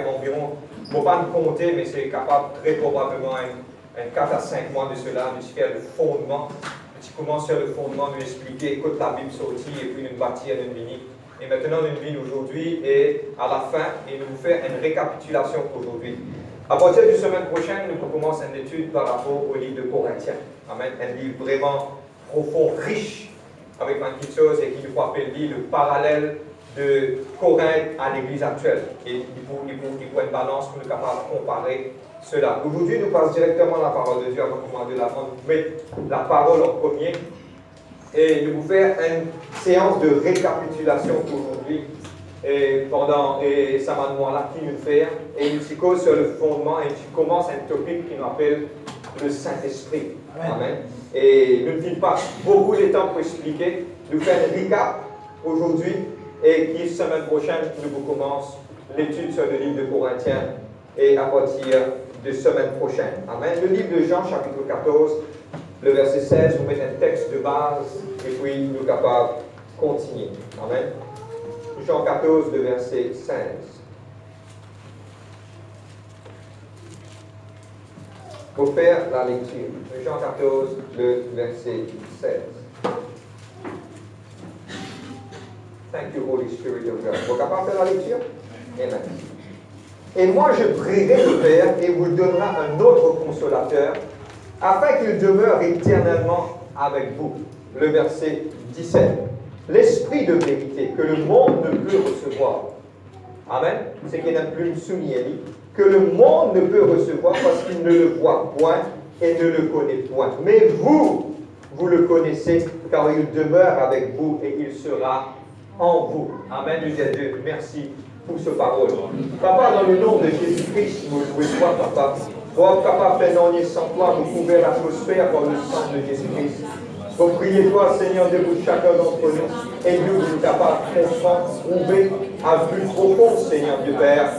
fait environ, je ne vais pas me compter, mais c'est capable très probablement un 4 à 5 mois de cela, de faire le fondement. Tu commences sur le fondement, de expliquer, écoute la Bible sortie, et puis nous bâtir une vie. Et maintenant, nous vivons aujourd'hui, et à la fin, et nous vous faire une récapitulation aujourd'hui. À partir de la semaine prochaine, nous commençons une étude par rapport au livre de Corinthiens. Amen. Un livre vraiment profond, riche, avec plein de choses, et qui nous appelle le parallèle de Corinthe à l'église actuelle. Et il faut une balance pour nous capables de comparer cela. Aujourd'hui, nous passons directement à la parole de Dieu avant de mettre la parole en premier. Et nous vous faire une séance de récapitulation aujourd'hui. Et pendant ce moment-là, qui nous fait, et il se cause sur le fondement, et tu commences un topic qui nous appelle le Saint-Esprit. Amen. Et nous ne finissons pas beaucoup de temps pour expliquer. Nous faisons un recap aujourd'hui, et qui semaine prochaine, nous vous commençons l'étude sur le livre de Corinthiens, et à partir de semaine prochaine. Amen. Le livre de Jean, chapitre 14, le verset 16, vous mettez un texte de base, et puis nous sommes capables de continuer. Amen. Jean 14, le verset 16. Pour faire la lecture. Jean 14, le verset 16. Thank you, Holy Spirit of God. Vous êtes capable de faire la lecture? Amen. Et moi, je prierai le Père et vous donnera un autre consolateur, afin qu'il demeure éternellement avec vous. Le verset 17. L'esprit de vérité que le monde ne peut recevoir. Amen. C'est qu'il n'y a plus une soulignée. Que le monde ne peut recevoir parce qu'il ne le voit point et ne le connaît point. Mais vous, vous le connaissez car il demeure avec vous et il sera en vous. Amen. Nous disons Dieu, merci pour ce parole. Papa, dans le nom de Jésus-Christ, nous louons toi, papa. Toi, papa, fais donner sans toi, vous couvrir l'atmosphère par le sang de Jésus-Christ. Pour prier toi, Seigneur, debout chacun d'entre nous, et nous, nous capables de trouver à plus profond, Seigneur Dieu Père,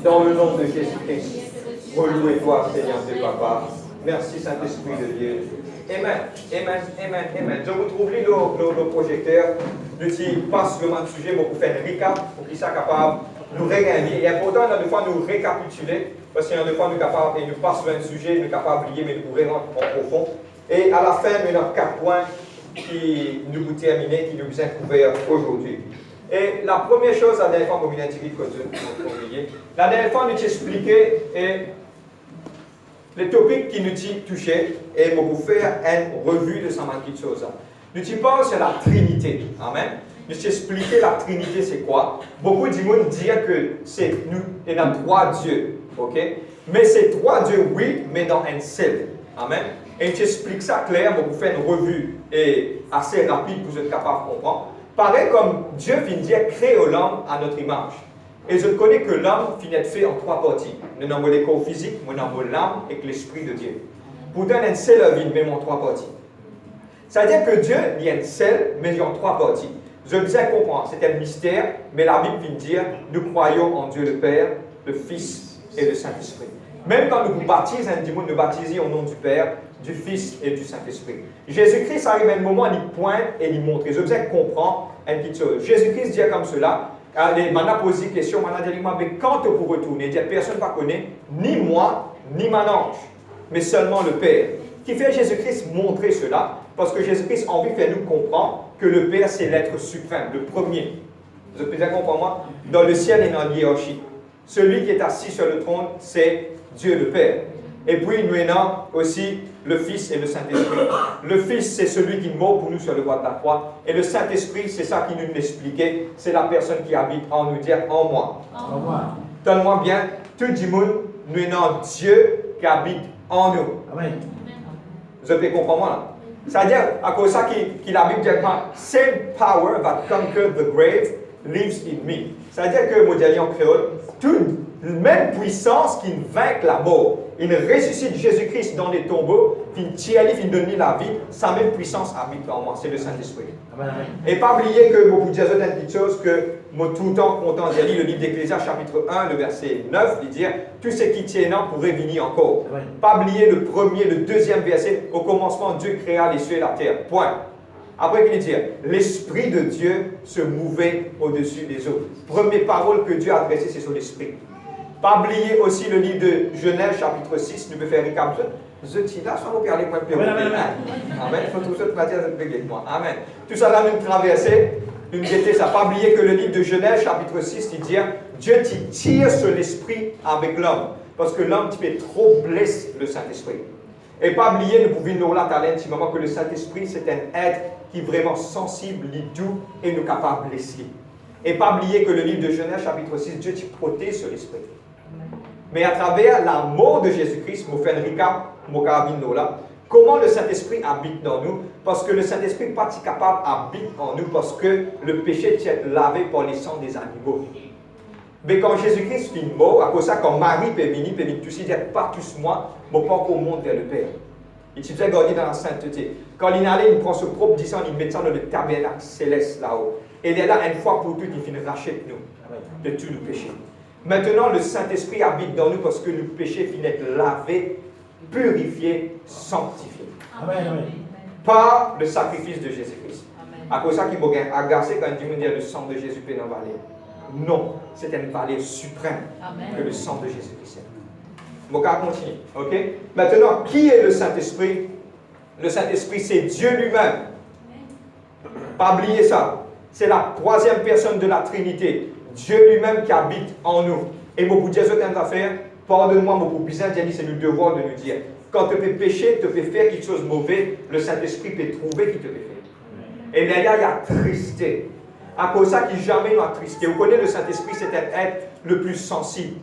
dans le nom de Jésus-Christ. Relouez toi, Seigneur Dieu Papa. Merci, Saint-Esprit de Dieu. Amen, amen, amen, amen. Je vous trouve le projecteur. Nous passe le même sujet pour faire un recap, pour qu'il soit capable de nous regagner. Et important, des fois, nous récapituler, parce qu'il y a des fois, nous capables, et nous passons un sujet, nous capables d'oublier, mais nous pourrons rentrer en profond. Et à la fin, nous avons 4 points qui nous vous terminer, qui nous vous ont couverts aujourd'hui. Et la première chose, la dernière fois, vous m'avez dit que la dernière fois, nous expliqué les topics qui nous touchaient et nous vous faire une revue de ça manque de choses. Nous parlons sur la Trinité. Amen. Nous expliqué la Trinité, c'est quoi? Beaucoup de monde disent que c'est nous, il y a 3 dieux. Ok? Mais c'est 3 dieux, oui, mais dans un seul. Amen. Et je t'explique ça clair, pour vous faire une revue et assez rapide pour vous être capable de comprendre. Pareil comme Dieu vient dire créer l'homme à notre image. Et je connais que l'homme finit d'être fait en 3 parties. Nous avons le corps physique, nous avons l'âme et l'esprit de Dieu. Pourtant, un seul vie, même en 3 parties. C'est-à-dire que Dieu, il y a un seul, mais il y a en 3 parties. Je bien comprendre, c'est un mystère, mais la Bible vient dire nous croyons en Dieu le Père, le Fils et le Saint-Esprit. Même quand nous vous baptisons, nous baptisons au nom du Père, du Fils et du Saint-Esprit. Jésus-Christ arrive à un moment, il pointe et il montre. Je vous comprendre une petite chose. Jésus-Christ dit comme cela, il m'a posé une question, il m'a dit, mais quand vous retournez, personne ne va connaître, ni moi, ni mon ange, mais seulement le Père. Qui fait Jésus-Christ montrer cela, parce que Jésus-Christ a envie de faire nous comprendre que le Père, c'est l'être suprême, le premier. Vous pouvez comprendre moi? Dans le ciel et dans l'hiérarchie. Celui qui est assis sur le trône, c'est Dieu le Père. Et puis nous avons aussi le Fils et le Saint-Esprit. Le Fils, c'est celui qui mort pour nous sur le bois de la croix. Et le Saint-Esprit, c'est ça qui nous l'expliquait. C'est la personne qui habite en nous, dire en moi. En moi. Donne-moi bien, tout le monde, nous avons Dieu qui habite en nous. Amen. Vous pouvez comprendre moi là? C'est-à-dire, à cause de ça, qu'il habite directement, same power that conquered the grave lives in me. C'est-à-dire que, moi, je en créole, toute la même puissance qui vainc la mort, il ressuscite Jésus-Christ dans les tombeaux, il tire, il donne la vie, sa même puissance habite en moi, c'est le Saint-Esprit. Et pas oublier que, moi, vous dire une petite chose, que moi, tout le temps content d'y aller, le livre d'Ecclésiaste, chapitre 1, le verset 9, il dit, tout ce qui tient pourrait venir encore. Amen. Pas oublier le premier, le deuxième verset, au commencement, Dieu créa les cieux et la terre. Point. Après, il dit, l'Esprit de Dieu se mouvait au-dessus des eaux. Première parole que Dieu a adressée, c'est sur l'Esprit. Pas oublier aussi le livre de Genèse, chapitre 6, nous pouvons faire recap. Je dis là, ça nous parler point de Amen. Il faut tout ça de matière de avec moi. Amen. Tout ça là, nous traverser, nous mettons ça. Pas oublier que le livre de Genèse, chapitre 6, il dit Dieu tire sur l'esprit avec l'homme. Parce que l'homme, tu peux trop blesser le Saint-Esprit. Et pas oublier, nous pouvons nous là, moment que le Saint-Esprit, c'est un être qui est vraiment sensible, doux et nous capable de blesser. Et pas oublier que le livre de Genèse, chapitre 6, Dieu te protège sur l'esprit. Mais à travers la mort de Jésus-Christ, je fais un recap, comment le Saint-Esprit habite dans nous. Parce que le Saint-Esprit n'est pas capable d'habiter en nous parce que le péché est lavé par les sangs des animaux. Mais quand Jésus-Christ finit mort, à cause de ça, quand Marie peut venir, tout de dire pas tous moi, mais pas qu'on monte vers le Père. Il se fait garder dans la sainteté. Quand il allait, il prend ce propre disant, il met ça dans le tabernacle céleste là-haut. Et il est là, une fois pour toutes, il finit racheter nous de tous nos péchés. Maintenant, le Saint-Esprit habite dans nous parce que nos péchés finissent d'être lavés, purifiés, sanctifiés. Amen. Par le sacrifice de Jésus-Christ. À cause de ça, qu'il m'a agacé quand il me dit le sang de Jésus peut nous valer. Non, c'est une valeur suprême que le sang de Jésus-Christ. Je vais continuer. Ok? Maintenant, qui est le Saint-Esprit? Le Saint-Esprit, c'est Dieu lui-même. Pas oublier ça. C'est la troisième personne de la Trinité. Dieu lui-même qui habite en nous. Et mon Dieu, ce que tu as fait, pardonne-moi, mon besoin de dire, c'est le devoir de nous dire. Quand tu peux pécher, tu peux faire quelque chose de mauvais, le Saint-Esprit peut trouver qui te peut faire. Et derrière, il y a tristé. À cause de ça, qui jamais n'a tristé. Vous connaissez le Saint-Esprit, c'est un être le plus sensible.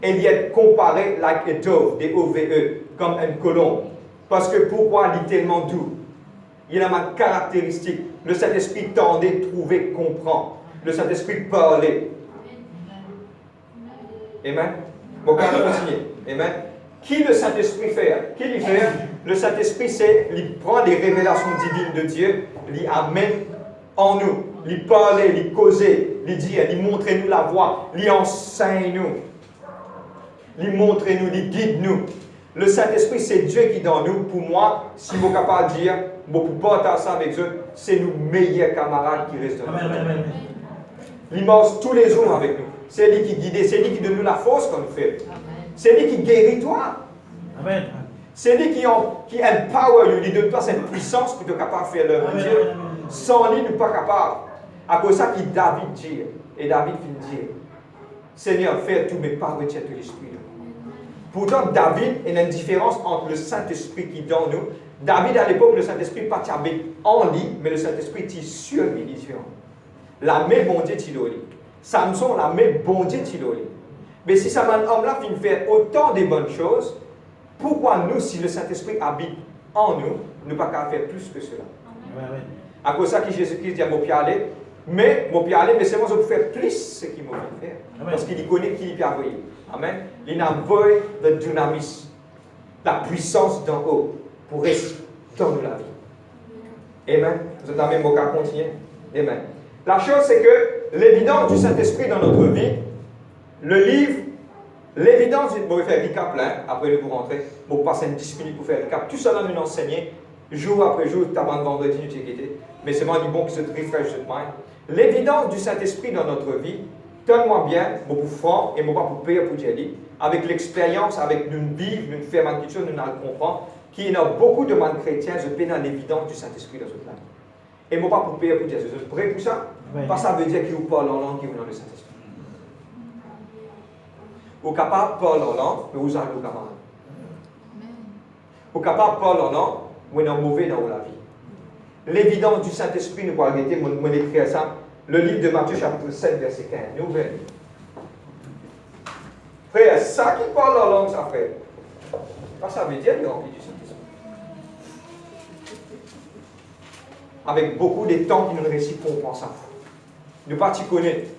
Et il est comparé like a dove, D-O-V-E, comme une colombe. Parce que pourquoi il est tellement doux? Il a une caractéristique. Le Saint-Esprit tendait, trouvait, comprend. Le Saint-Esprit parlait. Amen. Bon, on va continuer. Amen. Qui le Saint-Esprit fait? Qui il fait? Le Saint-Esprit, c'est, il prend les révélations divines de Dieu, il amène en nous. Il parle, il cause, il dit, il montre nous la voie, il enseigne nous. Il montre nous, il guide nous. Le Saint-Esprit, c'est Dieu qui est dans nous. Pour moi, si je suis capable de dire, je peux partager ça avec eux, c'est nos meilleurs camarades qui restent dans nous. Il mange tous les jours avec nous. C'est lui qui guide, c'est lui qui donne nous la force qu'on nous fait. C'est lui qui guérit toi. Amen. C'est lui qui empower you, il donne toi cette puissance pour être capable de faire l'œuvre de Dieu. Sans lui, nous ne sommes pas capables. À cause de ça, qui David dit, et David finit dire, Seigneur, fais tout, mais pas retiens tout l'esprit. Pourtant, David, il y a une différence entre le Saint-Esprit qui est dans nous. David, à l'époque, le Saint-Esprit pas en lui, mais le Saint-Esprit est sur lui, il est différent. La main bon Dieu est lui. Samson, la main bon Dieu est lui. Mais si ça homme-là finit faire autant de bonnes choses, pourquoi nous, si le Saint-Esprit habite en nous, ne pas qu'à faire plus que cela? Amen. À cause de ça que Jésus-Christ dit à mon aller, mais c'est moi qui peux faire plus ce qu'il m'a fait faire. Amen. Parce qu'il connaît qui il peut envoyer. Amen. Il envoie le dynamisme, la puissance d'en haut pour rester dans la vie. Amen. Vous êtes dans le même mot qu'à continuer? Amen. La chose, c'est que l'évidence du Saint-Esprit dans notre vie, le livre, l'évidence, je vais faire recap là, après vous rentrer, je vais passer 10 minutes pour faire recap. Tout ça, là, nous enseigner, jour après jour, avant de vendredi, nous t'inquiéter. Mais c'est vraiment bon que se refresh cette mind. L'évidence du Saint-Esprit dans notre vie, donne-moi bien, beaucoup franc et moi pas pour payer pour dire, avec l'expérience, avec nous vivre, nous faire quelque chose, nous le comprendre, qu'il y a beaucoup de monde chrétiens, je paie dans l'évidence du Saint-Esprit dans notre vie. Et moi pas pour payer pour dire, vous êtes prêts pour ça? Oui. Parce que ça veut dire qu'il vous parle en langue qui vous dans le Saint-Esprit. Vous êtes capable de parler en langue, mais vous allez au camarade. Vous êtes capable de parler en langue, mais vous êtes mauvais dans la vie. L'évidence du Saint-Esprit, nous pourrons arrêter, moi écrire ça. Le livre de Matthieu, chapitre 7, verset 15. Nous ouvrons. Frère, ça qui parle en langue, ça, frère. Ça veut dire qu'il est rempli du Saint-Esprit. Avec beaucoup de temps qui nous récit pour comprendre ça. Ne pas t'y connaître.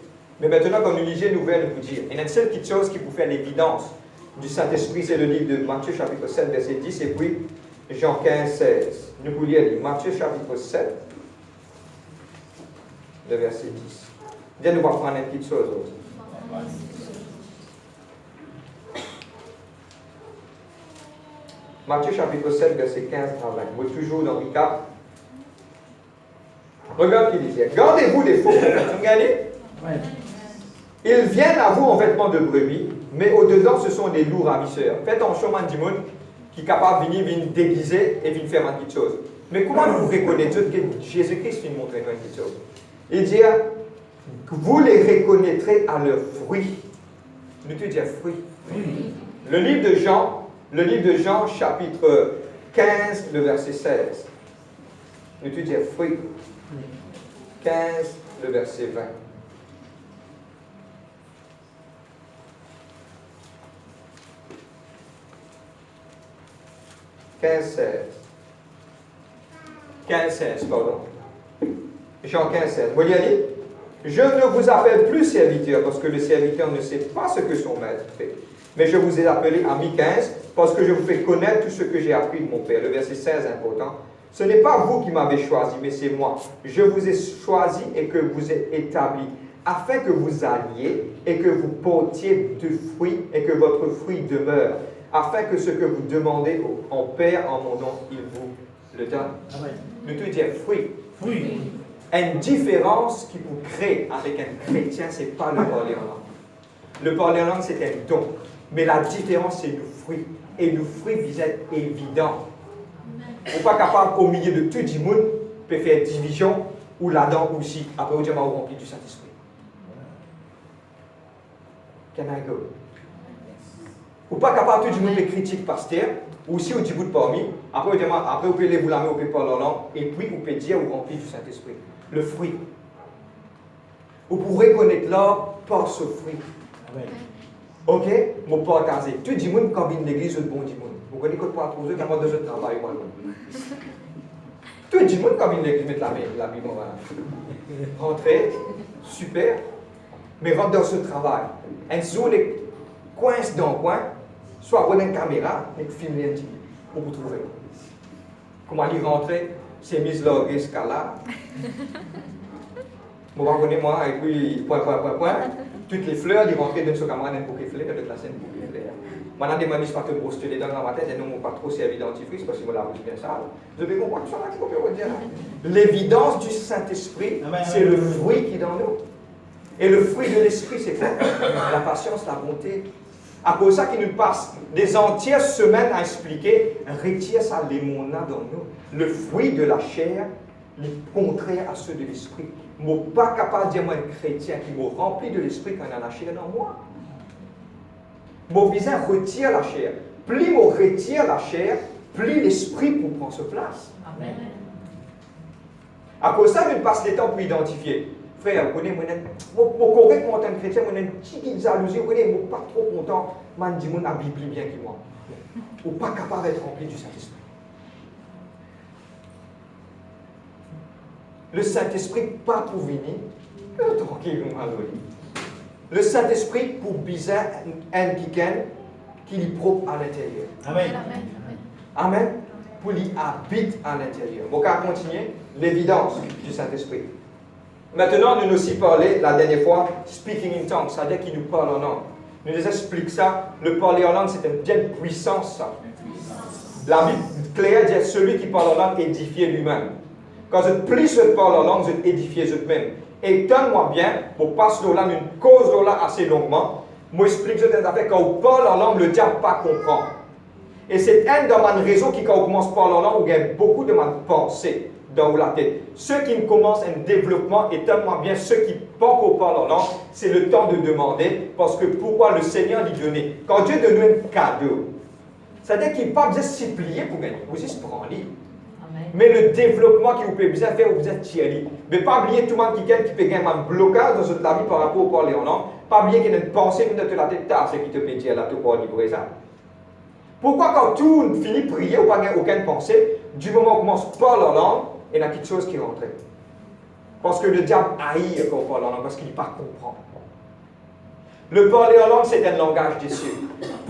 Mais maintenant, quand nous lisons, nous allons vous dire. Il y a une seule petite chose qui vous fait l'évidence du Saint-Esprit, c'est le livre de Matthieu, chapitre 7, verset 10, et puis Jean 15, 16. Nous vous lire Matthieu, chapitre 7, le verset 10. Viens, nous va prendre une petite chose aussi. Matthieu, chapitre 7, verset 15 à 20. Moi, toujours dans le recap. Regarde ce qu'il disait. Gardez-vous des faux prophètes. Vous regardez? Oui. Ils viennent à vous en vêtements de brebis, mais au-dedans, ce sont des loups ravisseurs. Faites attention, man, du monde qui est capable de venir déguiser et venir faire quelque chose. Mais comment vous reconnaissez que Jésus-Christ vient montrer quelque chose? Il dit, vous les reconnaîtrez à leurs fruits. Nous te disons fruits. Le livre de Jean, chapitre 15, le verset 16. Nous te disons fruits. 15, le verset 20. 15-16, pardon. Jean 15-16. Vous voyez aller? Je ne vous appelle plus serviteur parce que le serviteur ne sait pas ce que son maître fait. Mais je vous ai appelé ami 15 parce que je vous fais connaître tout ce que j'ai appris de mon Père. Le verset 16 est important. Ce n'est pas vous qui m'avez choisi, mais c'est moi. Je vous ai choisi et que vous ai établi afin que vous alliez et que vous portiez du fruit et que votre fruit demeure, afin que ce que vous demandez au Père en mon nom, il vous le donne. Amen. Nous te disons fruit. Oui. Une différence qui vous crée avec un chrétien, ce n'est pas le parler en langue. Le parler en langue, c'est un don. Mais la différence, c'est le fruit. Et le fruit, vous êtes évident. Vous n'êtes pas capable, au milieu de tout le monde, de faire division ou là-dedans aussi. Après, vous dites, vous rempli du Saint-Esprit. Can I go? Ou pas capable tout le monde de critiquer pasteur, ou si vous dites vous parmi, après vous pouvez lever la main, vous pouvez parler en langue, et puis vous pouvez dire vous rempli du Saint-Esprit. Le fruit. Vous pourrez connaître l'or par ce fruit. Amen. Ok? Mon partager. Tout le monde quand vient l'église, le bon du monde. Vous connaissez que pas trop, quand deux autres travail. Tout le monde quand vient l'église, mettre la Bible, voilà. Rentrez, super, mais rentre dans ce travail. Un jour, les coince dans le coin, soit prendre une caméra et filmer un petit peu pour vous trouver. Comment il rentrer, c'est mis là, escalade. Vous comprenez moi, et puis point. Toutes les fleurs, ils rentraient dans ce camarade un bouquet de fleurs, de la scène bouquet de fleurs. Maintenant, des manis pas te brosser les dents dans ma tête, et non, pas trop servi dentifrice parce que je la bouche bien sale. Je vais comprendre ça là, je peux dire. L'évidence du Saint-Esprit, c'est le fruit qui est dans nous. Et le fruit de l'esprit, c'est quoi? La patience, la bonté. À cause de ça qu'il nous passe des entières semaines à expliquer, retire ça, les mona dans nous. Le fruit de la chair, le contraire à ceux de l'esprit. Je ne suis pas capable de dire, moi, un chrétien qui me remplit de l'esprit quand il y a la chair dans moi. Mon visage retire la chair. Plus je retire la chair, plus l'esprit pour prendre sa place. Amen. À cause de ça, je passe le temps pour identifier. Frère, vous connaissez, pour correctement en tant que chrétien, vous avez une petite jalousie, vous connaissez, je ne suis pas trop content, man dit la Bible bien que moi. Vous n'êtes pas capable d'être rempli du Saint-Esprit. Le Saint-Esprit, pas pour venir, tranquille, le Saint-Esprit pour bizarre un week-end qu'il est propre à l'intérieur. Amen. Amen. Pour lui habite à l'intérieur. Bon, on va continuer l'évidence du Saint-Esprit. Maintenant, nous aussi parlé la dernière fois, speaking in tongues, c'est-à-dire qu'il nous parle en langue. Nous nous explique ça. Le parler en langue, c'est une bien puissance, ça. La Bible claire dit celui qui parle en langue édifie lui-même. Quand plus je parle en langue, je édifie vous-même. Et donne-moi bien, pour passer là une cause là assez longuement, moi explique cette affaire quand on parle en langue, le diable pas comprend. Et c'est une de mes raisons qui quand on commence à parler en langue, on gagne beaucoup de pensées dans la tête. Ceux qui commencent un développement et tellement bien, ceux qui pas qu'on parle en langue, c'est le temps de demander, parce que pourquoi le Seigneur lui donnait. Quand Dieu donne un cadeau, c'est-à-dire qu'il n'est pas besoin de s'y plier pour gagner, vous juste prendre livre. Mais le développement que vous pouvez bien faire, vous êtes tirer. Mais pas oublier tout le monde qui peut gagner un blocage dans votre vie par rapport au parler en langue. Pas oublier qu'il y a une pensée qui te la tête tard, ce qui te peut dire là, tout pour livrer ça. Pourquoi quand tout finit de prier, ou pas aucune pensée, du moment où on commence à parler en langue, il y a quelque chose qui rentre. Parce que le diable haït quand on parle en langue, parce qu'il n'est pas comprend. Le parler en langue, c'est un langage des cieux.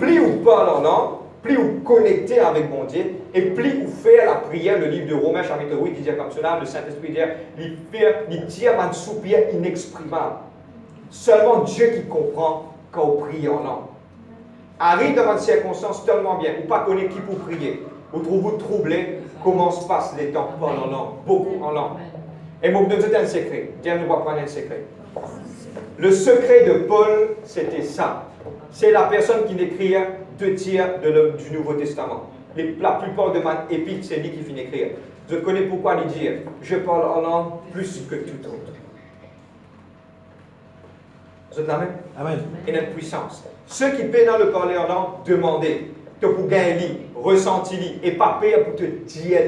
Plus vous parlez en langue, plus vous connectez avec mon Dieu, et plus vous faites la prière, le livre de Romains chapitre 8, qui dit comme cela, le Saint-Esprit dit, il dit un soupir inexprimable. Seulement Dieu qui comprend quand vous priez en langue. Arrive dans une circonstance tellement bien, ou pas connaître qui pour prier, vous trouvez-vous troublé, comment se passent les temps, parle en langue, beaucoup en langue. Et moi, je vous donne un secret, Dieu nous va prendre un secret. Le secret de Paul, c'était ça. C'est la personne qui n'écrit 2 tiers du Nouveau Testament. La plupart de mes épîtres, c'est lui qui finit d'écrire. Je connais pourquoi lui dire, je parle en langue plus que tout autre. Vous êtes là même? Amen. Et notre puissance. Ceux qui paient dans le parler en langue, demandez. Que pour gagner, ressenti, et pas payer pour te dire.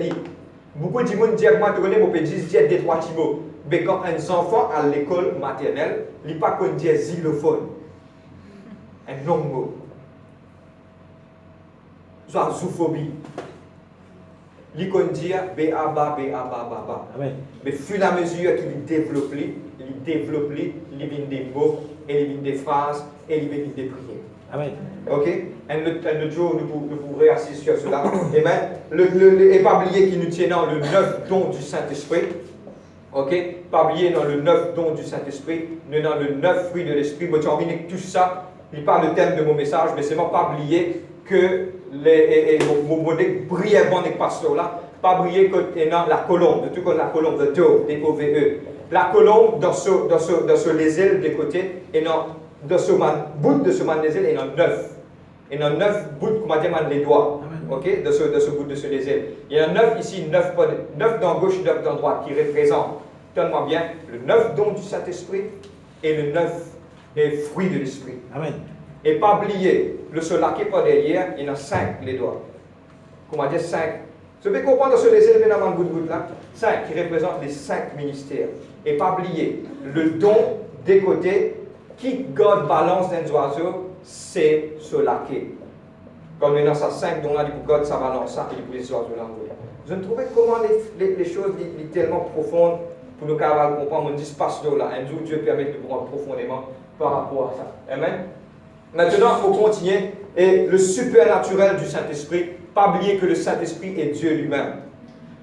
Beaucoup de gens disent, moi, tu connais, je peux dire des 3 mots. Mais quand un enfant à l'école maternelle, il n'y a pas qu'on dit xylophone. Un long mot. Soit zoophobie. Il qu'on dit ba, ba, ba, ba, ba. Amen. Mais fur et à mesure qu'il développe, il vient des mots, et il vient des phrases, et il vient des prières. Amen. Ok? Un autre jour, nous pourrons réassister sur cela. Amen. Et pas oublier qu'il nous tient dans le 9 don du Saint-Esprit. Ok? Pas oublier dans le 9 don du Saint-Esprit, mais dans le 9 fruits de l'Esprit. Bon, tu as envie de tout ça. Il parle le thème de mon message, mais c'est pas oublier que mon modèle brièvement n'est pas sur là. Pas oublier que dans la colombe, de tout comme la colombe, de Dove, D-O-V-E. La colombe, dans ce les ailes des côtés, et dans ce bout de ce man des ailes, il y en a 9. Il y en a 9 bouts, comment dire, les doigts. Ok? De ce bout de ce les ailes. Il y en a 9 ici, 9 dans gauche, 9 dans droite, qui représentent, donne-moi bien, le 9 don du Saint-Esprit et le 9 des fruits de l'Esprit. Amen. Et pas oublier, le sola qui est pas derrière, il y en a 5 les doigts. Comment dire 5? Vous pouvez comprendre ce les ailes dans le bout là? 5 qui représentent les 5 ministères. Et pas oublier, le don des côtés, qui God balance d'un oiseau, c'est ce laqué. Comme dans sa 5 dons là, du coup, God, ça balance ça, et du coup, les oiseaux là. Je ne trouvais comment les choses sont tellement profondes pour nous capables de comprendre. On dit ce passe là. Un jour, Dieu permet de comprendre profondément par rapport à ça. Amen. Maintenant, il faut continuer. Et le supernaturel du Saint-Esprit, pas oublier que le Saint-Esprit est Dieu lui-même.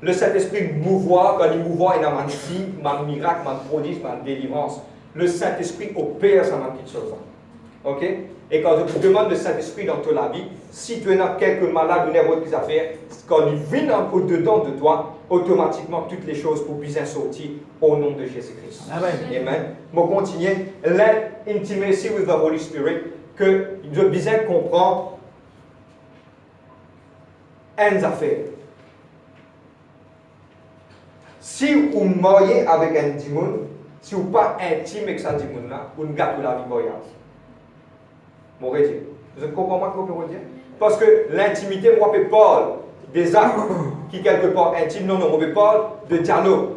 Le Saint-Esprit mouvoir, quand il mouvoir, il y a un signe, un miracle, un prodige, une délivrance. Le Saint-Esprit opère ça dans quelque chose. Ok? Et quand je te demande le Saint-Esprit dans toute la vie, si tu as quelques malades ou n'importe quelle affaire, quand il vient au-dedans de toi, automatiquement toutes les choses pour bien sortir au nom de Jésus-Christ. Amen. Amen. Je continue. L'intimacy with the Holy Spirit, que je bien comprendre une affaire. Si vous mariez avec un démon, si vous n'êtes pas intime avec ce démon-là, vous ne gâtez la vie mariage. Vous comprenez ce que je veux dire? Parce que l'intimité, moi, je parle des actes qui, quelque part, intimes. Non, je parle de dialogue,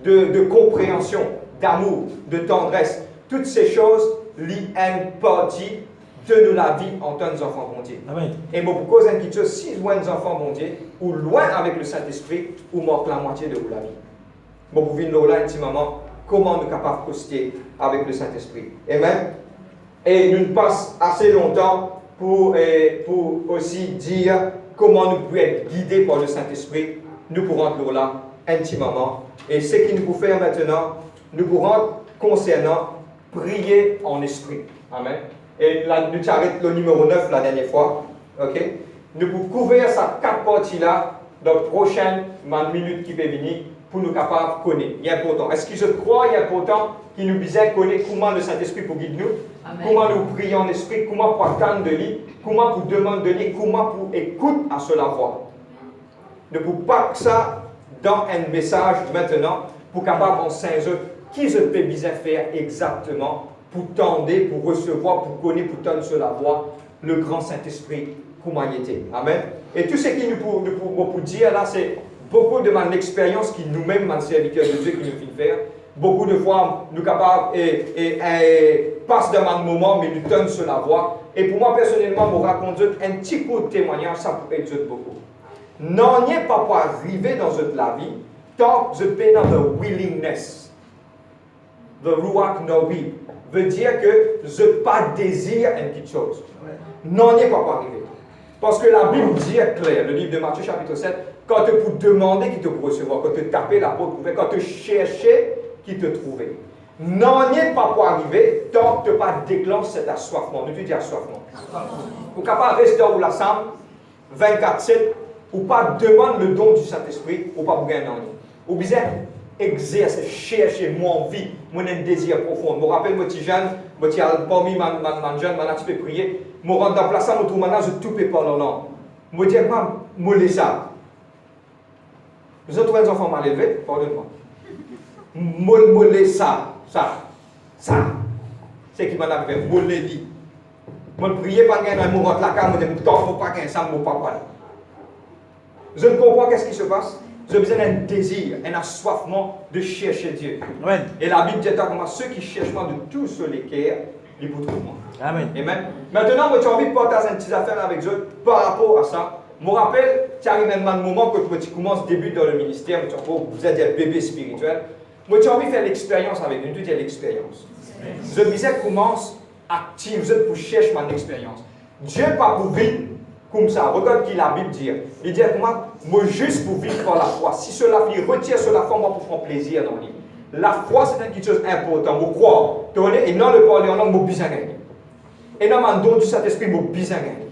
de compréhension, d'amour, de tendresse. Toutes ces choses lient une partie de la vie en tant qu'enfants bon Dieu. Amen. Et moi, pour cause d'une chose, si loin des enfants bon Dieu, ou loin avec le Saint-Esprit, ou manque la moitié de la vie. Moi, pour venir là intimement, comment nous sommes capables de poster avec le Saint-Esprit. Amen. Et nous passons assez longtemps pour aussi dire comment nous pouvons être guidés par le Saint-Esprit. Nous pourrons être là intimement. Et ce qu'il nous faut faire maintenant, nous pourrons concernant prier en esprit. Amen. Et là, nous arrêtons le numéro 9 la dernière fois. Ok? Nous pouvons couvrir ces 4 parties-là dans la prochaine minute qui va venir pour nous capables de connaître. Il est important. Est-ce que je crois qu'il est important qu'il nous dise connaître comment le Saint-Esprit pour guider nous? Amen. Comment nous prier en esprit? Comment pour attendre de lui? Comment pour demander de lui? Comment pour écouter à cela voix? Ne pour pas que ça dans un message maintenant pour capable en 5 heures qui je peux bien faire exactement pour tendre, pour recevoir, pour connaître, pour tendre sur la voix le grand Saint-Esprit comment il était. Amen. Et tout ce qui nous pour dire là, c'est beaucoup de mon expérience qui nous-mêmes, mon serviteur de Dieu, qui nous fait faire. Beaucoup de fois, nous sommes capables et passe dans un moment, mais nous tonnent sur la voie. Et pour moi, personnellement, je raconte un petit coup de témoignage, ça peut être beaucoup. Non, il n'y a pas pour arriver dans la vie, tant que je peux dans the willingness. The ruach nobi veut dire que je pas désir une petite chose. Non, il n'y a pas pour arriver. Parce que la Bible dit clair, le livre de Matthieu chapitre 7, quand tu peux demander qui te peut recevoir, quand tu tapes la porte, quand tu cherches qui te trouvait. Non, il n'y a pas pour arriver tant que tu pas déclenché cet assoiffement. Nous dis assoiffement. Ou capable de rester où la Sam 24/7 ou pas demande le don du Saint-Esprit ou pas pour gagner. Ou bien exercer, chercher, mon envie, mon désir profond. Je me rappelle, moi, petit jeune, moi, parmi mes jeunes, maintenant, tu peux prier. Je rentre dans la place, je trouve maintenant, je ne peux pas leur nom. Je me dis, moi, je ça. Vous avez trouvé un enfant mal élevé? Pardonne-moi. Je ça. C'est qui m'a fait, je l'ai dit. Je priais pas gagner un mouvement de la carte, je me dis, faut pas gagner ça, mon papa. Je ne comprends qu'est-ce qui se passe. J'ai besoin d'un désir, un assoiffement de chercher Dieu. Amen. Et la Bible dit comment ceux qui cherchent moi de tous sur les cœurs, ils vous trouveront. Amen. Amen. Maintenant, moi, tu as envie de partager une petite affaire avec Dieu par rapport à ça. Je me rappelle, tu arrives à un moment que tu commences, début dans le ministère, vous êtes un bébé spirituel. Moi, tu as envie de faire l'expérience avec nous, tu dis l'expérience. Je disais, commence active, vous êtes pour chercher mon expérience. Dieu pas pour vivre comme ça. Regarde qui la Bible dit. Il dit moi juste pour vivre par la foi. Si cela il retire cela foi, moi pour faire plaisir dans lui. La foi, c'est quelque chose d'important. Vous croyez. Et non le parler en langue, vous besoin gagner. Et non, mon don du Saint-Esprit, vous besoin gagner.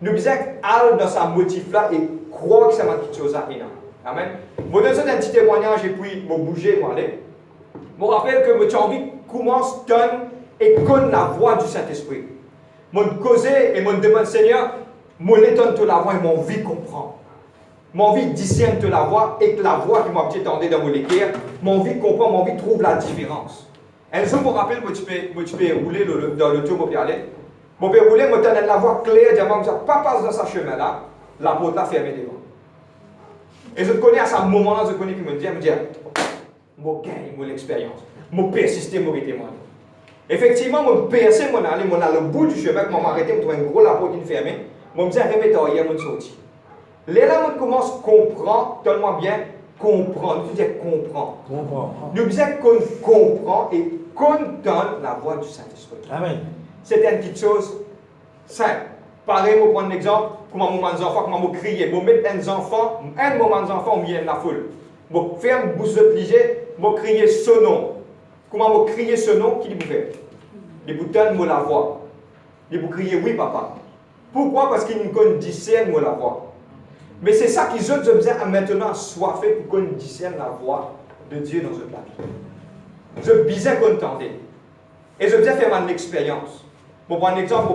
Nous besoin aller dans sa motif là et croire que c'est quelque chose énorme. Amen. Je vais donner un petit témoignage et puis je vais bouger, je vais aller. Je me rappelle que j'ai envie de commencer et connaître la voix du Saint-Esprit. Je me causais et je me demande, Seigneur, je l'étonne de la voix et mon vie comprend. Mon vie discerne de la voix et que la voix qui m'a petit tendue dans mon équerre, mon vie comprend, mon vie trouve la différence. Un jour, je me rappelle, tu peux rouler dans le tour, je peux aller. Je peux rouler, je peux la voix claire, je me dis, pas passe dans ce chemin-là, la porte là fermée devant. Et je connais à ce moment-là, je connais qui me dit, je gagne mon expérience, je persiste, je témoigne. Effectivement, je perce, je aller au bout du chemin, je m'arrête, je trouve un gros la porte fermée, je me dis, remettez hier, je sorti. Là, on commence à comprendre, tellement bien, comprendre. Nous disons comprendre. Nous disons qu'on comprend et qu'on donne la voix du Saint-Esprit. Amen. C'est une petite chose simple. Pareil, je prends un exemple, comment mon enfant, comment je crie. Je mets un enfant, un moment d'enfant au milieu de la foule. Je fais un bouche de plié, je crie ce nom. Comment je crie ce nom, qui dit vous fait? Il vous donne la voix. Il vous crie oui, papa. Pourquoi? Parce qu'il nous discerne la voix. Mais c'est ça qu'ils ont besoin maintenant assoiffé pour qu'on discerne la voix de Dieu dans notre vie. Je besoin qu'on entende. Et je besoin faire mon expérience. Pour prendre un exemple,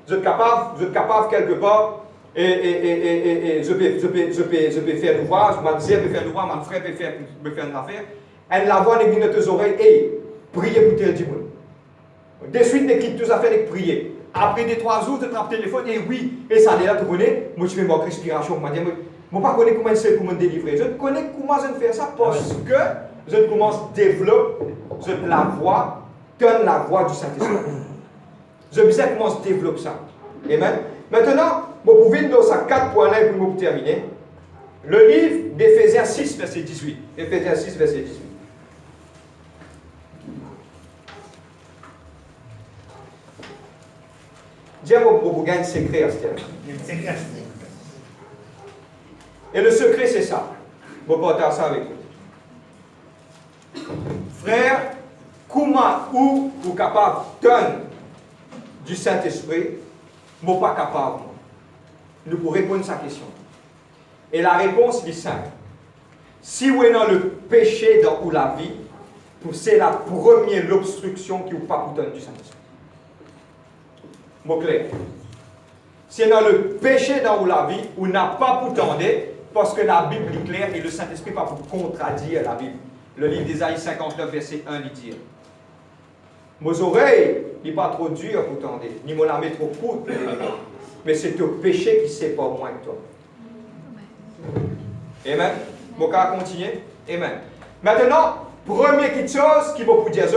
je suis capable quelque part, et je peux faire l'ouvrage, ma sœur peut faire l'ouvrage, mon frère peut faire une affaire. Elle la voix dans tes oreilles, et priez pour te dire. De suite, l'équipe tous affaires avec prier. Après 2-3 jours, tu attrapes le téléphone et oui, et ça est là, tu connais, moi je fais ma respiration, je ne sais pas comment c'est pour me délivrer. Je connais comment je fais ça parce que je commence à développer la voix, donne la voix du Saint-Esprit. Je sais comment je développe ça. Amen. Maintenant, vous pouvez dans ces 4 points-là et pour terminer. Le livre d'Éphésiens 6, verset 18. Éphésiens 6, verset 18. Dieu vous gagne un secret à ce terme. Et le secret, c'est ça. Je vais partager ça avec vous. Frère, comment ou vous capable de donner du Saint-Esprit, mais pas capable. Nous pouvons répondre à sa question. Et la réponse est simple. Si vous êtes dans le péché dans la vie, c'est la première obstruction qui vous pas pour donner du Saint-Esprit. Mot clair. C'est dans le péché dans la vie où n'a pas pour tendre parce que la Bible est claire et le Saint-Esprit pas pour contredire la Bible. Le livre d'Ésaïe 59, verset 1, il dit mes oreilles n'est pas trop dur pour tendre, ni mon âme est trop courte, mais c'est le péché qui sépare moins que toi. Amen. Mon cas continuer. Amen. Maintenant, première petite chose qui va vous dire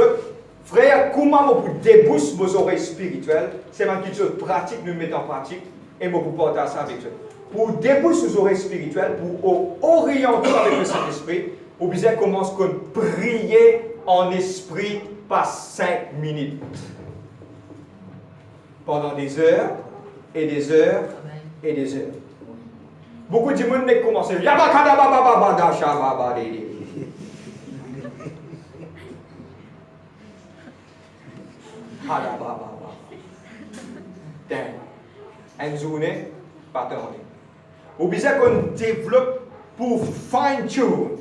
frère, comment vous déboucher vos oreilles spirituelles? C'est une petite chose pratique, nous mettons en pratique et vous partager ça avec eux. Pour déboucher vos oreilles spirituelles, pour orienter avec le Saint-Esprit, vous besoin commencer à prier en esprit par 5 minutes. Pendant des heures et des heures et des heures. Beaucoup de monde ne commencent une journée, pas terminée. Vous besoin qu'on développe pour fine-tune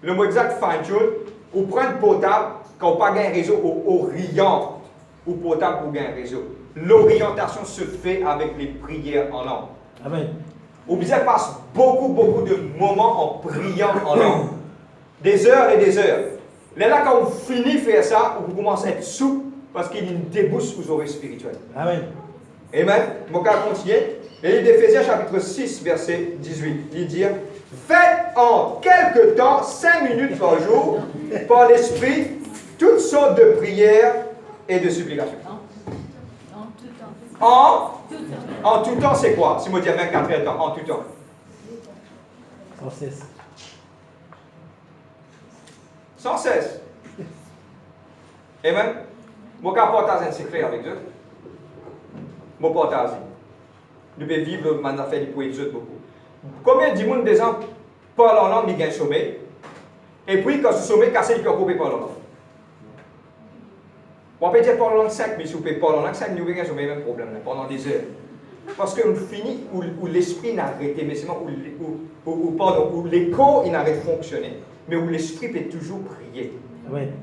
le mot exact fine-tune, ou prendre portable quand on n'a pas un réseau oriente ou portable pour gagner un réseau. L'orientation se fait avec les prières en langue. Amen. Obisek passe beaucoup de moments en priant en langue. Des heures et des heures. Là, quand vous finissez de faire ça, vous commencez à être souple parce qu'il y a une débouche aux oreilles spirituelles. Amen. Amen. Je vais continuer. Et il dit d'Éphésiens chapitre 6, verset 18. Il dit, faites en quelque temps, 5 minutes par jour, par l'Esprit, toutes sortes de prières et de supplications. En tout temps, c'est quoi? Si je dis 24 heures de temps, en tout temps. Sans cesse. Sans cesse. Amen. Je vais partager un secret avec eux. Je vais partager. Je vais vivre ma affaire pour les autres beaucoup. Combien de monde des gens parlent en langue, ils gagnent sommeil? Et puis, quand ce sommeil cassé, ils peuvent couper par la langue. On peut dire pendant 5 minutes, si vous pouvez parler en langue, 5 minutes, vous n'avez même problème, pendant des heures. Parce qu'on finit où l'esprit n'a arrêté, mais c'est où les corps n'arrêtent de fonctionner, mais où l'esprit peut toujours prier. Amen.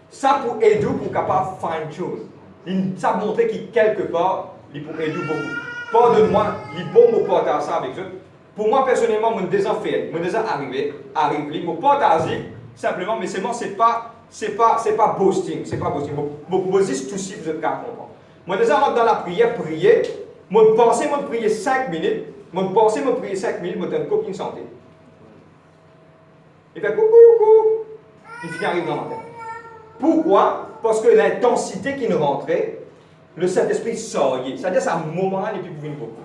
Ça pour aider pour capable fine-tune. Ça montre qu'il quelque part, il peut aider beaucoup. Pardonne-moi, il est bon de partager ça avec eux. Pour moi, personnellement, je suis déjà fait, je suis déjà arrivé, je partage simplement, mais c'est pas boasting, c'est pas boasting. Je dis tout si vous êtes capable de comprendre. Moi, déjà rentre dans la prière, prier. Moi, pensais, moi, prier 5 minutes. Moi, pensais, moi, prier 5 minutes, moi, j'ai une copine santé. Il fait coucou. Il finit arrive dans ma tête. Pourquoi? Parce que l'intensité qui nous rentrait, le Saint-Esprit sort. C'est-à-dire, c'est un moment-là, et puis vous venez beaucoup.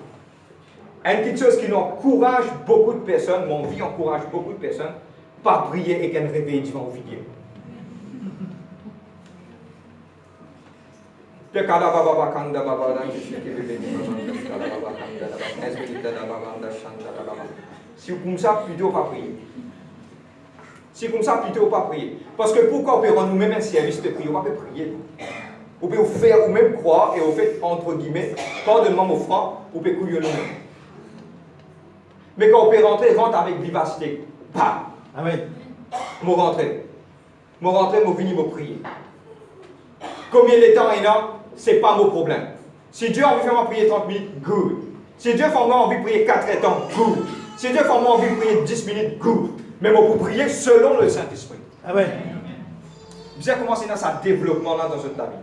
Une petite chose qui nous encourage beaucoup de personnes, mon vie encourage beaucoup de personnes, par prier et qu'elle réveille devant vidéo. Si vous comme ça, plutôt pas prier. Si comme ça, plutôt pas prier. Parce que pourquoi on peut rendre nous-mêmes un service de prier? On peut prier. On peut faire ou même croire et on fait entre guillemets, pardonne-moi mon franc, on peut couiller nous-mêmes. Mais quand on peut rentrer, rentre avec vivacité. Bam! Amen. Mon rentrer, mon venir, mon prier. Combien de temps il y a, c'est pas mon problème. Si Dieu a envie de faire prier 30 minutes, good. Si Dieu a envie de prier 4 temps, good. Si Dieu a envie de prier 10 minutes, good. Mais on peut prier selon le Saint-Esprit. Amen. Vous avez commencé dans ce développement-là dans votre vie.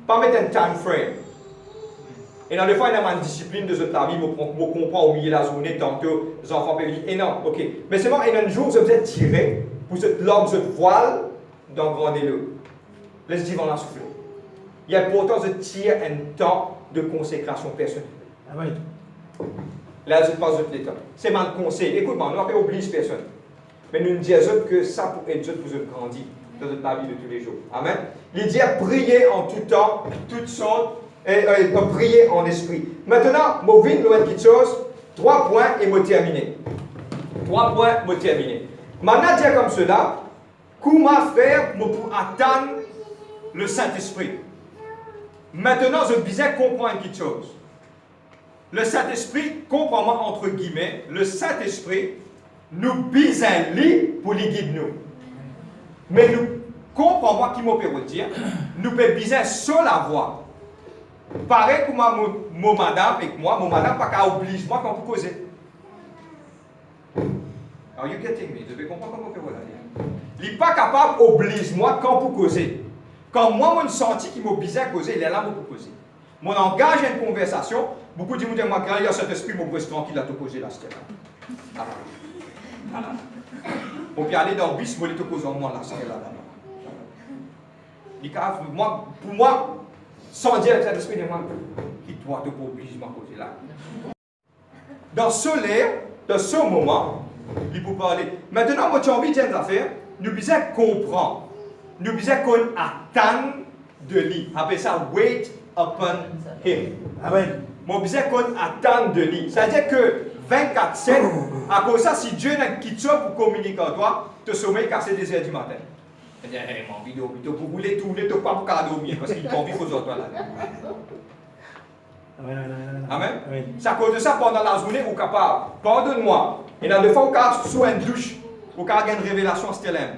Pas mettre un time frame. Et dans le fois, il y a une discipline de votre vie, vous comprenez au milieu de la journée, tantôt, les enfants peuvent dire, et non, ok. Mais c'est bon, il y a un jour, vous êtes tiré, vous êtes l'homme, vous êtes voile, dans grandez-le. Laissez-y dans la souffler. Il y a l'importance de tirer un temps de consécration personnelle. Amen. Là, je passe de l'état. C'est mon conseil. Écoute-moi, on n'a pas oublié personne. Mais nous disons que ça pour être vous grandir dans notre vie de tous les jours. Amen. Il dit à prier en tout temps, toutes sortes, et prier en esprit. Maintenant, je vais vous quelque chose. 3 points et je terminer. 3 points, je terminer. Maintenant, dire comme cela, comment faire pour atteindre le Saint-Esprit? Maintenant, je disais comprendre quelque chose. Le Saint-Esprit, comprends-moi entre guillemets, le Saint-Esprit nous bise un lit pour les guider nous. Mais nous, comprends-moi qui m'a pu dire, nous pouvons biser sur la voie. Pareil comme mon madame et moi, mon madame pas qu'à obliger moi quand vous causez. Are you getting me? Je vais comprendre comment vous dire. Il n'est pas capable d'obliger moi quand vous causez. Quand moi, je senti qu'il m'a bizarre à causer, il est là pour causer. Mon engage une conversation, beaucoup de gens disent, moi, quand il y a cet esprit, je reste tranquille à te causer là, c'est là. On peut aller dans le bus, je vais te causer en moi là, c'est là. Pour moi, sans dire que cet esprit de moi, qui doit te obliger à causer là. Dans ce moment, il peut parler. Maintenant, moi, tu as envie de dire une affaire, nous devons comprendre. Nous devons attendre de lui. Appelle ça wait upon him. Amen. Nous devons attendre de lui. C'est-à-dire que 24/7, à cause de ça, si Dieu n'a quitté pour communiquer avec toi, te sommeil cassé des heures du matin. Il dit, mon vidéo, pour rouler tout, tu pas pour cadeau mieux, parce qu'il t'envie aux autres là. Amen. Amen. C'est à cause de ça, pendant la journée, vous êtes capable. Pardonne-moi. Et dans des fois, vous êtes sous une douche, vous avez une révélation à Stelem.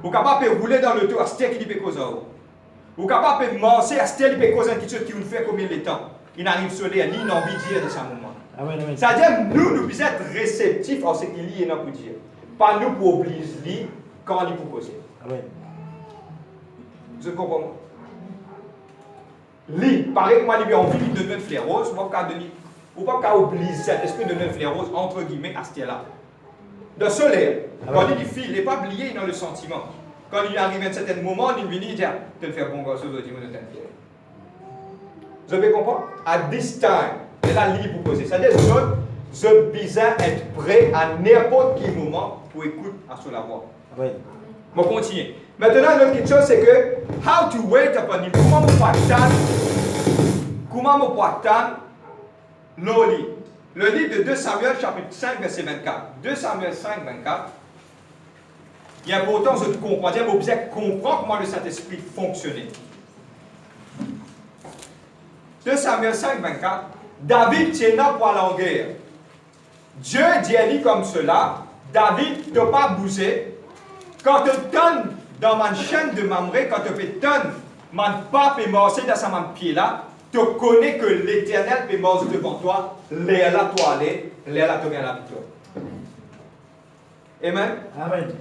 Vous êtes capable de rouler dans le tour à Stel qui peut causer. Vous êtes capable de marcher à Stel qui peut causer quelque chose qui vous fait combien de temps. Il n'arrive sur les ni envie de dire de ce moment. C'est-à-dire, nous devons être réceptifs à ce qu'il y a pour dire. Pas nous pour obliger quand il pour causer. Vous comprenez? Lui, pareil comme il a envie de donner une fleur rose, vous ne pouvez pas obliger cet esprit de donner une fleur rose, entre guillemets, à ce là. De soleil, quand il dit fille, il n'est pas oublié dans le sentiment. Quand il arrive à un certain moment, il vient dire, tu le fais bon gosse, aujourd'hui, je te fais. Vous avez compris? À this time, c'est là libre pour causer. C'est-à-dire, vous avez besoin d'être prêt à n'importe quel moment pour écouter à sur la voix. On va continuer. Maintenant, l'autre chose, c'est que, how to wait upon him. Comment on peut attendre l'oli. Le livre de 2 Samuel, chapitre 5, verset 24. 2 Samuel 5, 24. Il est important de comprendre, on besoin de comprendre comment le Saint-Esprit fonctionnait. 2 Samuel 5, 24. David tient pour aller en guerre. Dieu dit comme cela, David ne t'a pas bougé. Quand tu donnes dans ma chaîne de Mamré, quand tu fais donner mon pape et marcher dans sa main pied là, tu connais que l'Éternel peut marcher devant toi, l'air là toi aller, l'air là te vient la victoire. Amen. Amen.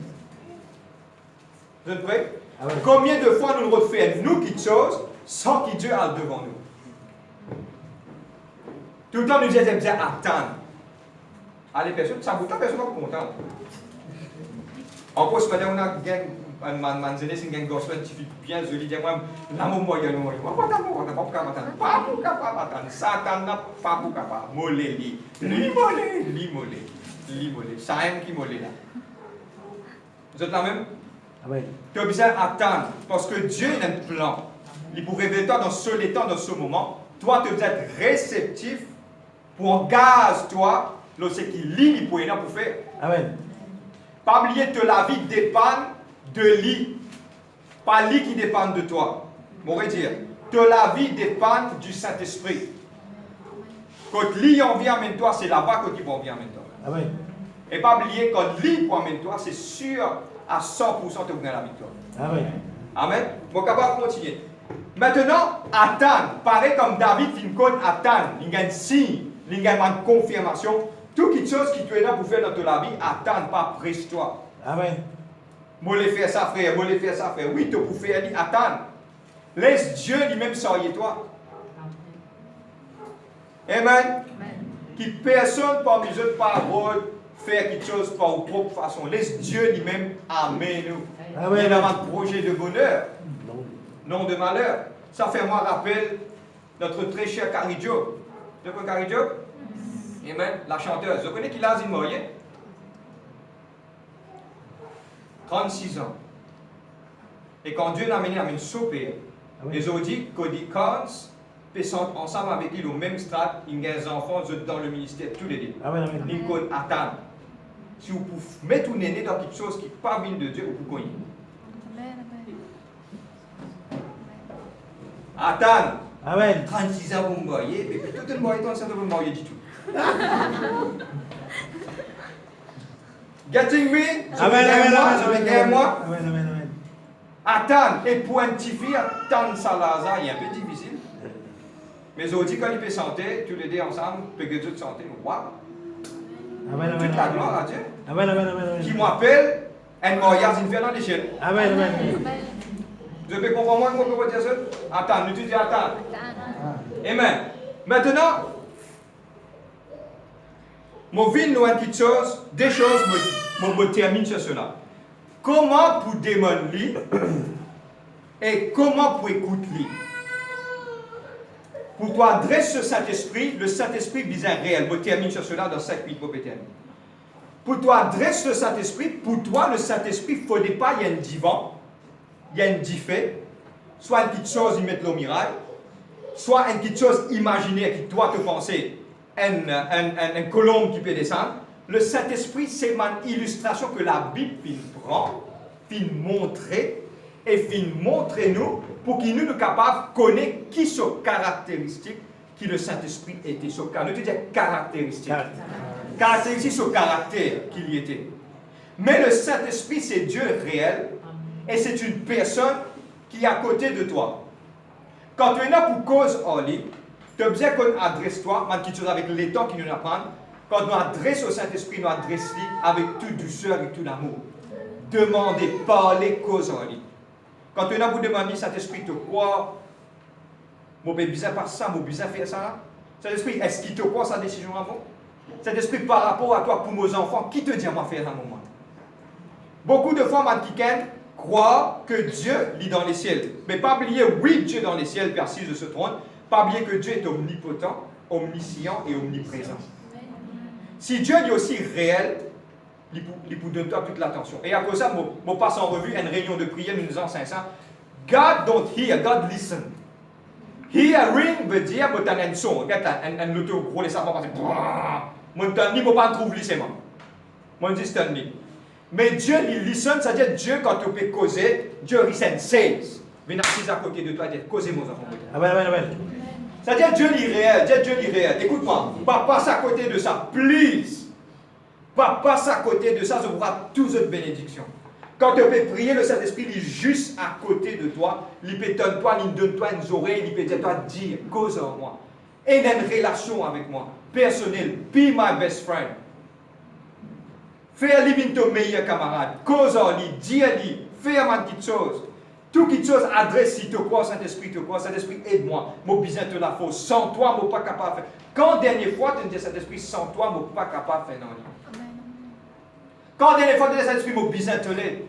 Vous êtes prêts? Amen. Combien de fois nous refaisons nous quelque chose sans que Dieu aille devant nous? Tout le temps nous disons bien attendre. Allez, personne, ça vous tente, personne n'est pas content. En plus, ce matin, on a gagné un jeunesse, un gospel qui fait bien joli. Moi, l'amour moyen, on va pas attendre. Pas pour capable attendre. Satan n'a pas pour capable. Mollet, li mollet. Ça aime qui mollet là. Vous êtes là même? Amen. Tu as besoin d'attendre parce que Dieu a un plan. Il pour révéler toi dans ce temps, dans ce moment. Toi, tu dois être réceptif pour engager toi lorsqu'il lit pour faire. Amen. Pas oublier que la vie dépend de lui. Pas lui qui dépend de toi. On va dire, que la vie dépend du Saint-Esprit. Quand lui en vient avec toi, c'est là-bas qu'il va venir avec toi. Amen. Et pas oublier quand lui pour avec toi, c'est sûr à 100% de venir la victoire. Amen. Amen. Bon, capable de continuer. Maintenant, attendre. Pareil comme David, il compte attendre. Il y a un signe, il y a une confirmation. Toute chose qui tu es là pour faire dans ta vie, attends, pas presse-toi. Amen. Moi, les faire ça, frère. Moi, les faire ça, frère. Oui, tu peux faire, attends. Laisse Dieu lui-même sortir toi. Amen. Qui personne parmi les autres paroles faire quelque chose par votre propre façon. Laisse Dieu lui-même amener nous. Amen. Il y a un projet de bonheur, non de malheur. Ça fait moi rappel notre très cher Carrie Job. Tu connais Carrie Job? Amen. La chanteuse. Vous connaissez qui l'a dit moyen? 36 ans. Et quand Dieu l'a amené à une soupe, les ont dit que quand ils sont ensemble avec lui au même stade, ils ont des enfants dans le ministère tous les deux. Amen. Amen. Ils peuvent attendre. Si vous pouvez mettre un néné dans quelque chose qui n'est pas venu de Dieu, vous pouvez. Attendre. Amen. 36 ans, vous me voyez, et puis tout le monde est en train de vous marier du tout. Getting me? Amen. Amen. Attendre et pointifier, attendre ça là, il est un peu difficile. Mais aujourd'hui, quand il peut chanter, tous les deux ensemble, peut que Dieu chanter, waouh! Amen. Toute la gloire à Dieu. Amen. Qui m'appelle, un mariage, une fête dans l'échelle. Amen. Vous avez compris moi comment vous dire ça? Attends, nous disons attends. Amen. Maintenant, je vais nous dire quelque chose, des choses, je termine sur cela. Comment pour demander et comment pour écouter? Pour toi adresser ce Saint-Esprit, le Saint-Esprit bizarre réel. Je termine sur cela dans 5 minutes pour terminer. Pour toi adresser le Saint-Esprit, pour toi le Saint-Esprit, il ne faudrait pas, il y a un divan, il y a une diffé, soit une petite chose, il met le mirail, soit une petite chose imaginaire qui doit te penser, une colombe qui peut descendre. Le Saint-Esprit, c'est une illustration que la Bible prend, fin montrer, et fin montrer nous, pour qu'il nous soit capable de connaître qui sont caractéristiques qui le Saint-Esprit était. Nous te dis caractéristiques. caractéristique son caractère qu'il y était. Mais le Saint-Esprit, c'est Dieu réel et c'est une personne qui est à côté de toi. Quand tu es là pour cause en ligne, tu as besoin qu'on adresse toi, man qui avec les temps qui nous apprennent, quand nous adressons au Saint-Esprit, nous adressons avec toute douceur et tout l'amour. Demandez, parlez, cause en ligne. Quand tu es là pour demander, Saint-Esprit, te quoi? Mon besoin par ça, mon besoin faire ça là? Saint-Esprit, est-ce qu'il te croit sa décision avant? Saint-Esprit, par rapport à toi, pour nos enfants, qui te dit à moi faire un moment? Beaucoup de fois, man qui croient que Dieu lit dans les ciels. Mais pas oublier, oui, Dieu dans les ciels, persiste de ce trône. Pas oublier que Dieu est omnipotent, omniscient et omniprésent. Si Dieu est aussi réel, il vous donne toi toute l'attention. Et à cause de ça, je passe en revue une réunion de prière, nous disons 500. God don't hear, God listen. Hearing veut dire, je t'en ai un son. Un auto gros, les savants passent. Je t'en dis, je ne pas trouver lycément. Je dis, c'est ni. Mais Dieu, il listen, c'est-à-dire Dieu, quand tu peux causer, Dieu listen, says. Viens assis à côté de toi, dire, causez mon enfant. Amen, amen, amen. C'est-à-dire Dieu lit réel, Dieu lit réel. Écoute-moi, passe à côté de ça, please. Passe à côté de ça, je vous vois toutes autres bénédictions. Quand tu peux prier, le Saint-Esprit il est juste à côté de toi. Il peut donner toi, il donne toi une oreille, il peut dire toi, dire, cause en moi. Et il a une relation avec moi, personnelle. Be my best friend. Fais living ton meilleur camarade. Cause en lui, dis-lui, fais une petite chose. Tout quelque chose, adresse si tu crois, Saint-Esprit te croit, Saint-Esprit aide-moi. Mon besoin te la faut. Sans toi, je ne suis pas capable de faire. Quand dernière fois, tu me dis Saint-Esprit, sans toi, je ne suis pas capable de faire non. Quand dernière fois, tu me dis Saint-Esprit, mon besoin te l'aide.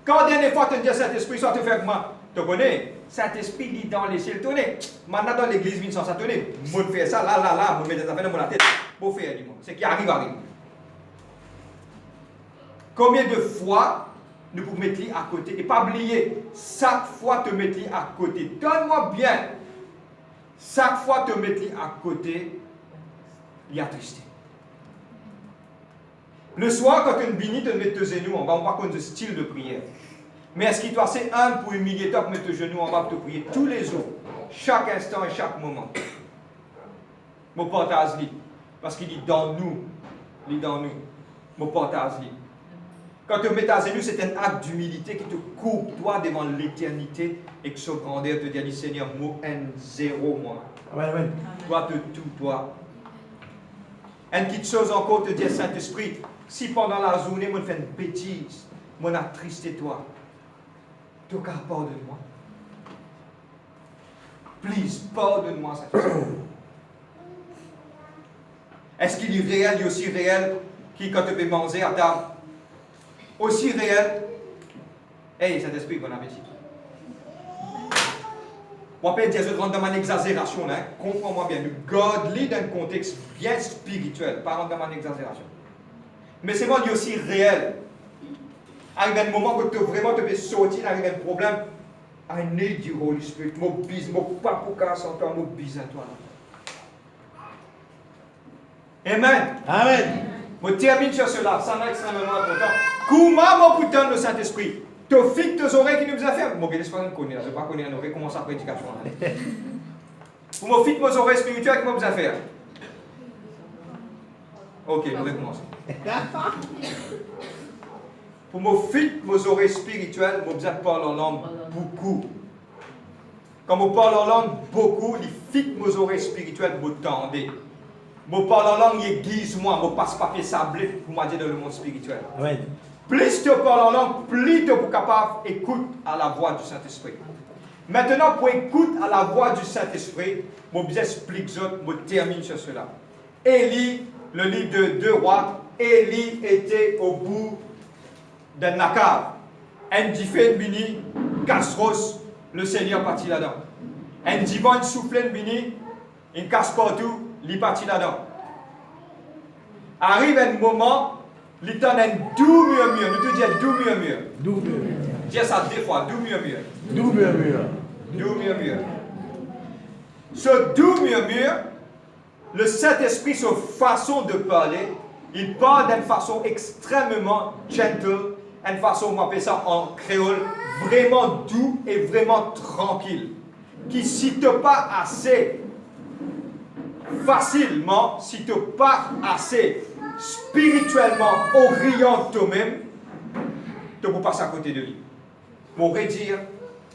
Quand dernière fois, tu me dis Saint-Esprit, soit te faire que moi. Tu connais, Saint-Esprit lit dans les ciels, tenez. Maintenant, dans l'église, je sans ça, tenez. Je fais ça, là, je mets des affaires dans la tête. Je fais, dis-moi. C'est qui arrive. Combien de fois nous pouvons mettre à côté et pas oublier, chaque fois te mettre à côté. Donne-moi bien. Chaque fois te mettre à côté, il y a tristesse. Le soir, quand tu bénis, tu te mets tes genoux en bas, on va contre le style de prière. Mais est-ce qu'il doit c'est un pour humilier toi, pour mettre tes genoux en bas, pour te prier tous les jours, chaque instant et chaque moment. Mon partage lit. Parce qu'il dit dans nous. Il dit dans nous. Mon partage lit. Quand tu mets à genoux, c'est un acte d'humilité qui te coupe toi devant l'éternité et que son grandeur te dit Seigneur, moi, un zéro, moi. Amen, amen. Toi de tout, toi. Une petite chose encore te dit Saint-Esprit, si pendant la journée, moi, je fais une bêtise, moi, je attristé toi, tu as pardonne-moi. Please, pardonne-moi, Saint-Esprit. Est-ce qu'il est réel, il est aussi réel qui, quand tu peux manger à table, aussi réel. Hey, Saint-Esprit, bon appétit. Moi, je ne rentre dans une exagération, hein. Comprends-moi bien. Godly dans un contexte bien spirituel, pas dans une exagération. Mais c'est moi qui est aussi réel. Arrive un moment où tu vraiment te fais sortir, arrive un problème. I need you, Holy Spirit. Mon bis, mon papouka sans toi, mon bis à toi. Amen. Amen. Je termine sur cela, ça m'a extrêmement important. Comment mon putain le Saint-Esprit? Tu fixes tes oreilles qui nous a fait. Mon bénéfice, je ne connais pas, je ne vais pas connaître, on commence la prédication. Pour me fixer mes oreilles spirituelles, comment vous a fait? Ok, nous recommençons. Pour me fixer mes oreilles spirituelles, je parle en langue beaucoup. Quand je parle en langue beaucoup, il fixe mes oreilles spirituelles, vous tendez. Je parle en langue, il aiguise-moi, je passe papier sablé pour moi dire dans le monde spirituel. Amen. Plus tu parles en langue, plus tu es capable d'écouter à la voix du Saint-Esprit. Maintenant, pour écouter à la voix du Saint-Esprit, je vous explique, je termine sur cela. Élie, le livre de 2 rois, Élie était au bout d'un cave. Un diffé bini, casse-rosse, le Seigneur partit là-dedans. Un divan soufflé bini, il casse partout, il partit là-dedans. Arrive un moment, il donne un doux murmure. Nous te disons doux murmure. Doux murmure. Dis ça 2 fois, doux murmure. Doux murmure. Doux murmure. Ce doux murmure, le Saint-Esprit, sa façon de parler, il parle d'une façon extrêmement gentle, une façon, on appelle ça en créole, vraiment doux et vraiment tranquille. Qui ne cite pas assez facilement si tu n'es pas assez spirituellement orient toi-même, tu ne peux pas passer à côté de lui. Pour redire,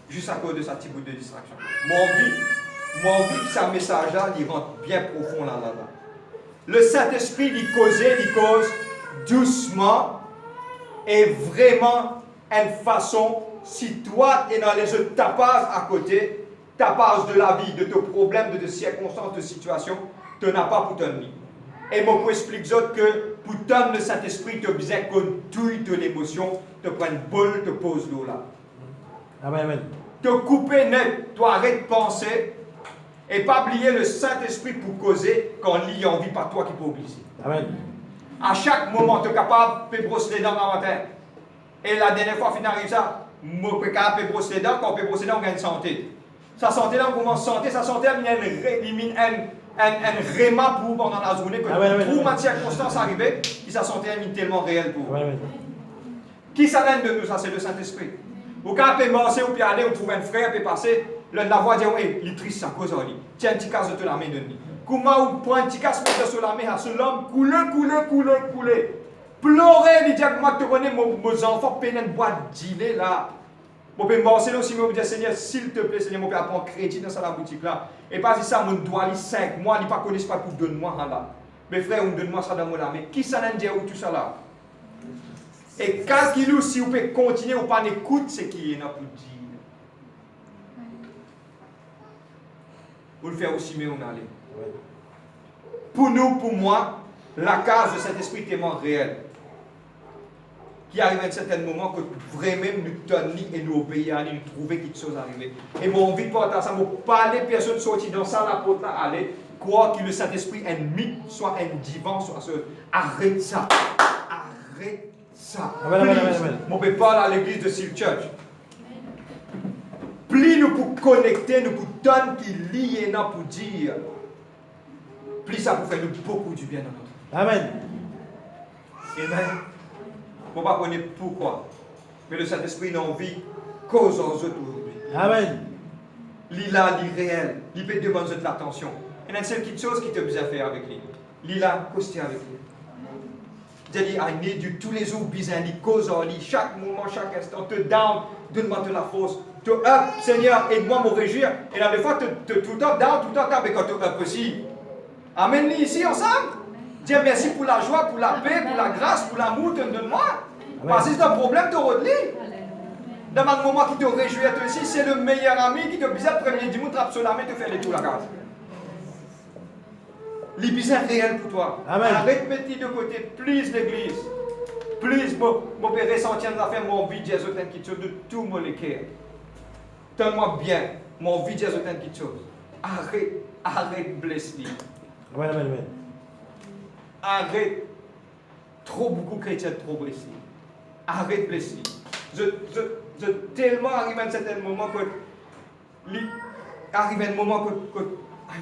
juste à cause de sa type de distraction. Mon envie que ce message-là, il rentre bien profond là-bas. Le Saint-Esprit, il cause doucement et vraiment une façon, si toi, tu es dans les autres tapages à côté, tapages de la vie, de tes problèmes, de tes circonstances, de situations, tu n'as pas pour ton vie. Et moi, je explique que pour ton le Saint-Esprit, tu as besoin qu'on douille de l'émotion, tu prends une boule, tu poses l'eau là. Amen, amen. Te couper net, tu arrêtes de penser et pas oublier le Saint-Esprit pour causer quand il y a envie, pas toi qui peux oublier. Amen. À chaque moment, tu es capable de brosser les dents dans la matin. Et la dernière fois, fin arrive ça, moi, je suis capable de brosser les dents, quand on peut brosser les dents, on gagne santé. Sa santé là, on commence santé, sa santé, il y a un réma pour pendant la journée, que tout ma circonstance arrivée, qui sa santé est tellement réelle pour. Amen. Qui s'amène de nous, ça c'est le Saint-Esprit. Ou quand on peut marcher, ou peut aller, ou trouver un frère, peut passer, la voix dit, oui, il est triste, ça cause de lui. Tiens, un petit casse de la main de lui. Comment on prend un petit casse de sur la main, à ce l'homme, couler. Pleurer, il dit, moi, tu connais, mes enfants, peine une boîte d'île là. Je peux marcher aussi, je peux dire, Seigneur, s'il te plaît, Seigneur, je peux prendre crédit dans la boutique là. Et pas si ça, mon doigt, il 5 mois, il ne connaît pas pour donne-moi là. Mes frères, on donne-moi ça dans mon âme. Mais qui ça n'a dit où tout ça là? Et quand il ou si vous pouvez continuer ou pas écoute ce qui est là pour dire. Vous le faire aussi, mais on allait. Pour nous, pour moi, la case de cet esprit tellement réel. Qui arrive à un certain moment que vraiment nous tenons et nous obéissons à nous trouver quelque chose arriver. Et mon envie de porter ça, je pas les personnes sorties dans ça, la porte là, aller, croire que le Saint-Esprit est un mythe, soit un divan, soit ce. Arrête ça. Arrête ça. Amen. Je ne peux pas aller à l'église de Seal Church. Plus nous pour connecter, nous pour donner qui lie et pour dire. Plus ça pour faire nous beaucoup du bien dans notre vie. Amen. Amen. Je ne sais pas connaître pourquoi. Mais le Saint-Esprit a envie cause aux autres aujourd'hui. Amen. Lila, réel. Il peut demander de l'attention. Il y a une seule petite chose qui te besoin faire avec lui. Lila, coster avec lui. J'ai dit, I need you tous les jours, besoin de cause en lui, chaque moment, chaque instant, te down, donne-moi de la force. Te up, Seigneur, aide-moi à me réjouir. Et là, des fois, te tout le temps down, tout le temps down, mais quand tu up aussi. Amène-les ici ensemble. Dis merci pour la joie, pour la paix, pour la grâce, pour l'amour, donne-moi. Parce que c'est un problème, tu redis. Dans un moment qui te réjouit, toi aussi, c'est le meilleur ami qui te bizarre, le premier dimanche, trappe sur la main, te fait les tours la case. Les bizarres réels pour toi. Amen. Arrête de mettre de côté, please l'église. Please, mon père ressentir dans la fin, mon vie, Jésus, quelque chose de tout mon cœur. Donne-moi bien, mon vie, Jésus, quelque chose. Arrête, blesse-lui. Amen. Arrête. Trop beaucoup de chrétiens trop blessés. Arrête blessé. Je tellement arrive à un certain moment que I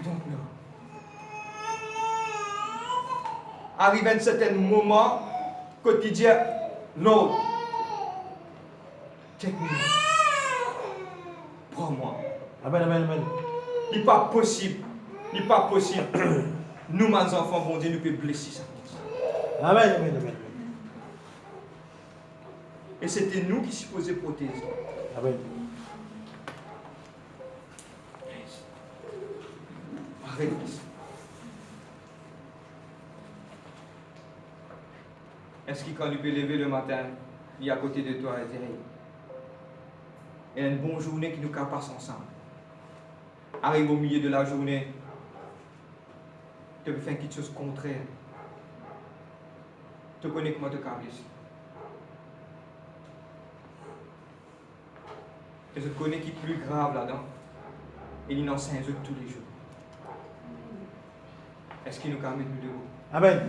don't know. Arrive à un certain moment que tu dis non. Check me. Prends-moi. Amen. Il n'est pas possible. Nous, mes enfants, bon Dieu, nous pouvons blesser ça. Amen. Et c'était nous qui supposaient protéger. Amen. Arrête. Est-ce que quand tu peux lever le matin, il est à côté de toi et dire, hey, il y a une bonne journée qui nous passe ensemble. Arrive au milieu de la journée, tu peux faire quelque chose de contraire. Tu connais comment te câbler. Et je connais qui est plus grave là-dedans. Et il enseigne tous les jours. Est-ce qu'il nous calme nous debout? Amen.